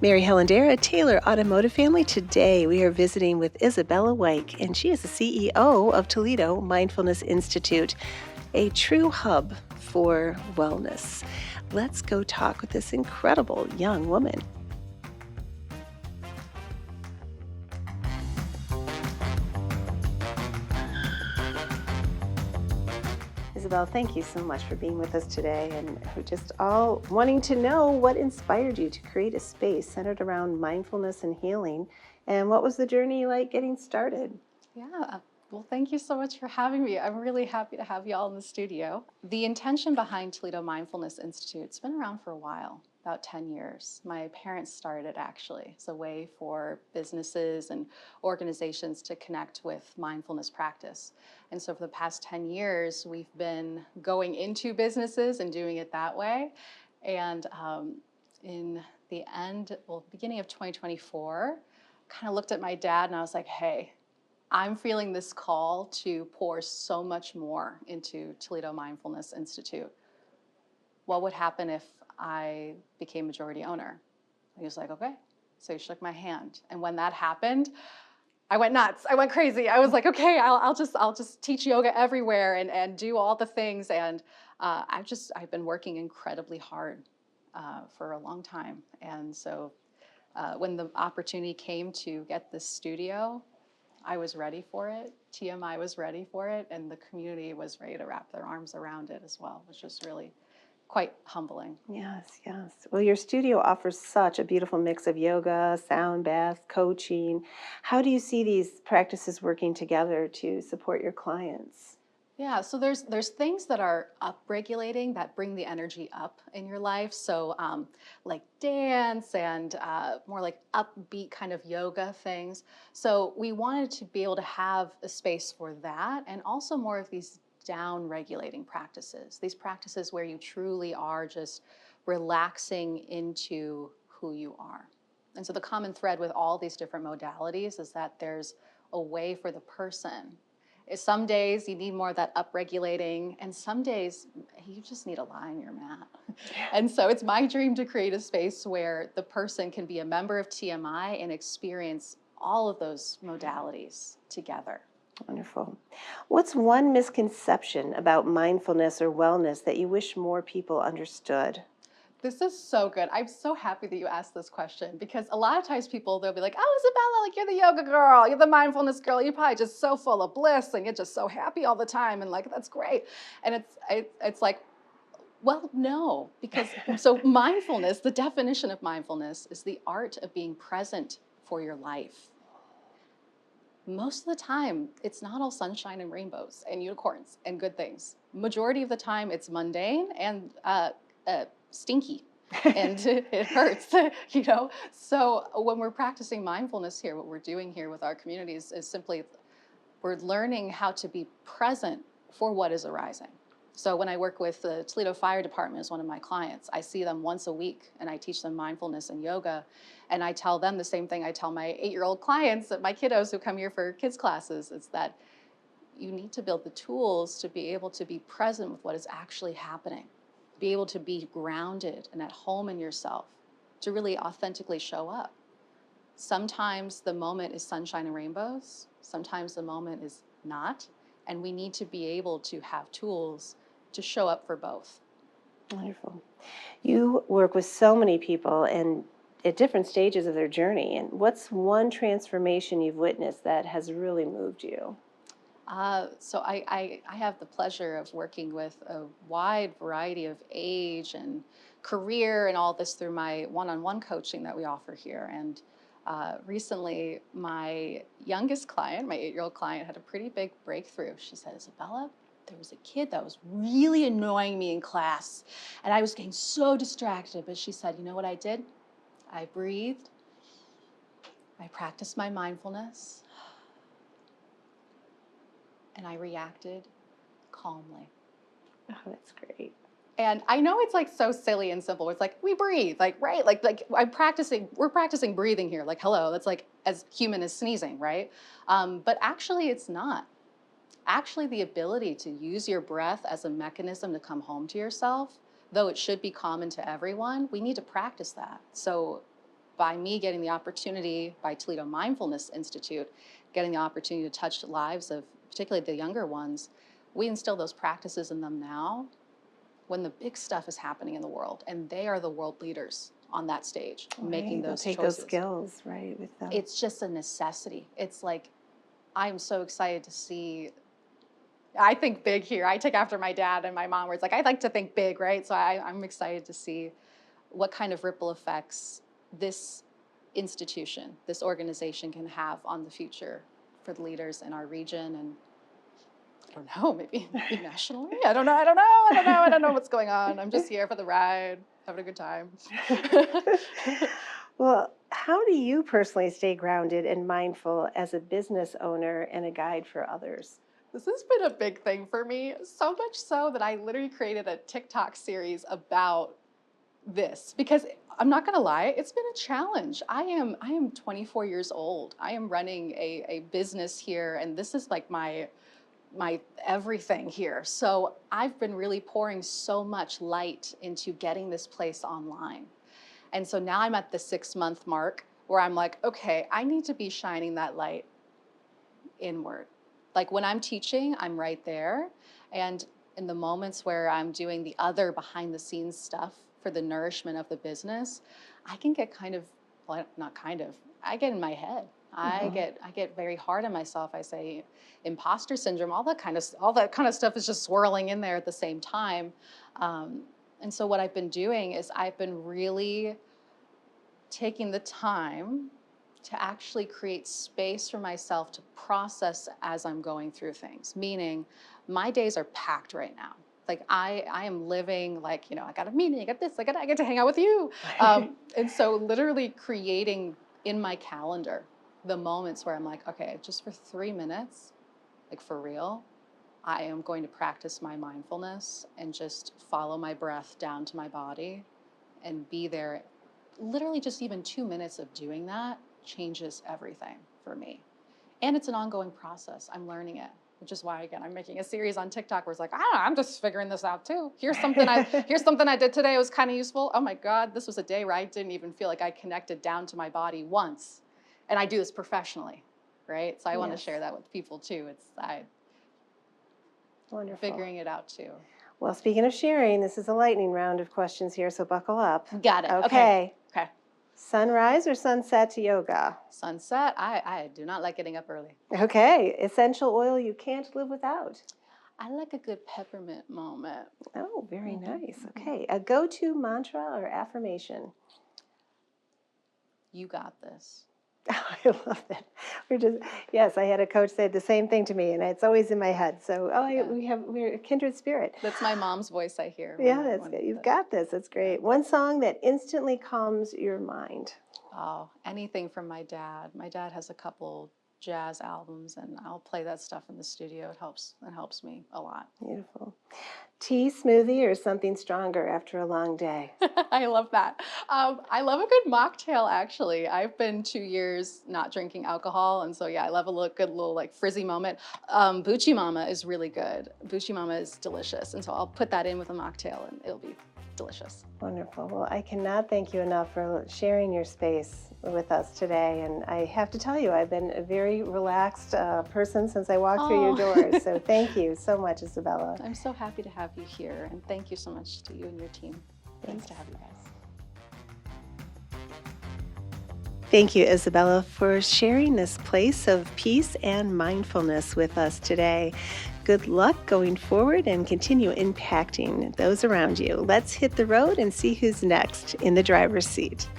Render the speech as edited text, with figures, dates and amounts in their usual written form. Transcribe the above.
Mary Helen Dara, Taylor Automotive Family. Today we are visiting with Isabella Weik, and she is the CEO of Toledo Mindfulness Institute, a true hub for wellness. Let's go talk with this incredible young woman. Isabel, thank you so much for being with us today, and we're just all wanting to know what inspired you to create a space centered around mindfulness and healing, and what was the journey like getting started? Yeah, well, thank you so much for having me. I'm really happy to have you all in the studio. The intention behind Toledo Mindfulness Institute, it's been around for a while, about 10 years. My parents started it actually. It's a way for businesses and organizations to connect with mindfulness practice. And so for the past 10 years, we've been going into businesses and doing it that way. And in the beginning of 2024, kind of looked at my dad and I was like, hey, I'm feeling this call to pour so much more into Toledo Mindfulness Institute. What would happen if I became majority owner? He was like, okay. So he shook my hand. And when that happened, I went nuts. I went crazy. I was like, okay, I'll just teach yoga everywhere and do all the things. And I've been working incredibly hard for a long time. And so when the opportunity came to get this studio, I was ready for it. TMI was ready for it, and the community was ready to wrap their arms around it as well, which was really quite humbling. Yes, yes. Well, your studio offers such a beautiful mix of yoga, sound bath, coaching. How do you see these practices working together to support your clients? Yeah, so there's things that are upregulating that bring the energy up in your life. So like dance and more like upbeat kind of yoga things. So we wanted to be able to have a space for that, and also more of these down regulating practices. These practices where you truly are just relaxing into who you are. And so the common thread with all these different modalities is that there's a way for the person. Some days you need more of that upregulating, and some days you just need to lie on your mat. And so it's my dream to create a space where the person can be a member of TMI and experience all of those modalities together. Wonderful. What's one misconception about mindfulness or wellness that you wish more people understood? This is so good. I'm so happy that you asked this question, because a lot of times they'll be like, oh, Isabella, like you're the yoga girl, you're the mindfulness girl, you're probably just so full of bliss and you're just so happy all the time. And like, that's great. And it's like, well, no, because so mindfulness, the definition of mindfulness is the art of being present for your life. Most of the time, it's not all sunshine and rainbows and unicorns and good things. Majority of the time, it's mundane and stinky, and it hurts, you know? So when we're practicing mindfulness here, what we're doing here with our communities is simply we're learning how to be present for what is arising. So when I work with the Toledo Fire Department as one of my clients, I see them once a week and I teach them mindfulness and yoga. And I tell them the same thing I tell my 8-year-old clients, my kiddos who come here for kids classes, is that you need to build the tools to be able to be present with what is actually happening, be able to be grounded and at home in yourself, to really authentically show up. Sometimes the moment is sunshine and rainbows, sometimes the moment is not, and we need to be able to have tools to show up for both. Wonderful. You work with so many people and at different stages of their journey. And what's one transformation you've witnessed that has really moved you? So I have the pleasure of working with a wide variety of age and career and all this through my one-on-one coaching that we offer here. And recently, my youngest client, my 8-year-old client, had a pretty big breakthrough. She said, Isabella, there was a kid that was really annoying me in class, and I was getting so distracted. But she said, you know what I did? I breathed. I practiced my mindfulness. And I reacted calmly. Oh, that's great. And I know it's like so silly and simple. It's like we breathe, like right, like we're practicing breathing here. Like hello, that's like as human as sneezing, right? But actually, it's not. Actually, the ability to use your breath as a mechanism to come home to yourself, though it should be common to everyone, we need to practice that. So by me getting the opportunity, by Toledo Mindfulness Institute, getting the opportunity to touch the lives of particularly the younger ones, we instill those practices in them now when the big stuff is happening in the world, and they are the world leaders on that stage, making They'll those take choices. those skills, right, with them. It's just a necessity. It's like, I'm so excited to see. I think big here. I take after my dad and my mom, where it's like, I like to think big, right? So I'm excited to see what kind of ripple effects this institution, this organization can have on the future for the leaders in our region, and I don't know, maybe nationally. I don't know what's going on. I'm just here for the ride, having a good time. Well, how do you personally stay grounded and mindful as a business owner and a guide for others? This has been a big thing for me, so much so that I literally created a TikTok series about this, because I'm not going to lie, it's been a challenge. I am 24 years old. I am running a business here, and this is like my everything here. So I've been really pouring so much light into getting this place online. And so now I'm at the 6-month mark where I'm like, okay, I need to be shining that light inward. Like when I'm teaching, I'm right there. And in the moments where I'm doing the other behind the scenes stuff for the nourishment of the business, I can get kind of, well, not kind of, I get in my head. I get very hard on myself. I say imposter syndrome, all that kind of stuff is just swirling in there at the same time. And so what I've been doing is I've been really taking the time to actually create space for myself to process as I'm going through things. Meaning, my days are packed right now. Like I am living like, I got a meeting, I got this, I get to hang out with you. And so literally creating in my calendar the moments where I'm like, okay, just for 3 minutes, like for real, I am going to practice my mindfulness and just follow my breath down to my body and be there. Literally just even 2 minutes of doing that changes everything for me. And it's an ongoing process. I'm learning it, which is why, again, I'm making a series on TikTok where it's like, I don't know, I'm just figuring this out too. Here's something I did today. It was kind of useful. Oh my God, this was a day where I didn't even feel like I connected down to my body once. And I do this professionally, right? So I want to share that with people too. Wonderful. Figuring it out too. Well, speaking of sharing, this is a lightning round of questions here, so buckle up. Got it. Okay. Okay. Sunrise or sunset to yoga? Sunset. I do not like getting up early. Okay. Essential oil you can't live without? I like a good peppermint moment. Oh, very nice. Okay. A go-to mantra or affirmation? You got this. I love that. Yes, I had a coach say the same thing to me, and it's always in my head. So, we're a kindred spirit. That's my mom's voice I hear. Yeah, that's good. You've got this. That's great. One song that instantly calms your mind. Oh, anything from my dad. My dad has a couple jazz albums, and I'll play that stuff in the studio. It helps me a lot. Beautiful. Tea, smoothie, or something stronger after a long day? I love that. I love a good mocktail, actually. I've been 2 years not drinking alcohol, and so I love a good little like frizzy moment. Bucci Mama is really good. Bucci Mama is delicious, and so I'll put that in with a mocktail, and it'll be delicious. Wonderful. Well, I cannot thank you enough for sharing your space with us today. And I have to tell you, I've been a very relaxed person since I walked through your doors. So thank you so much, Isabella. I'm so happy to have you here. And thank you so much to you and your team. Thanks to have you guys. Thank you, Isabella, for sharing this place of peace and mindfulness with us today. Good luck going forward and continue impacting those around you. Let's hit the road and see who's next in the driver's seat.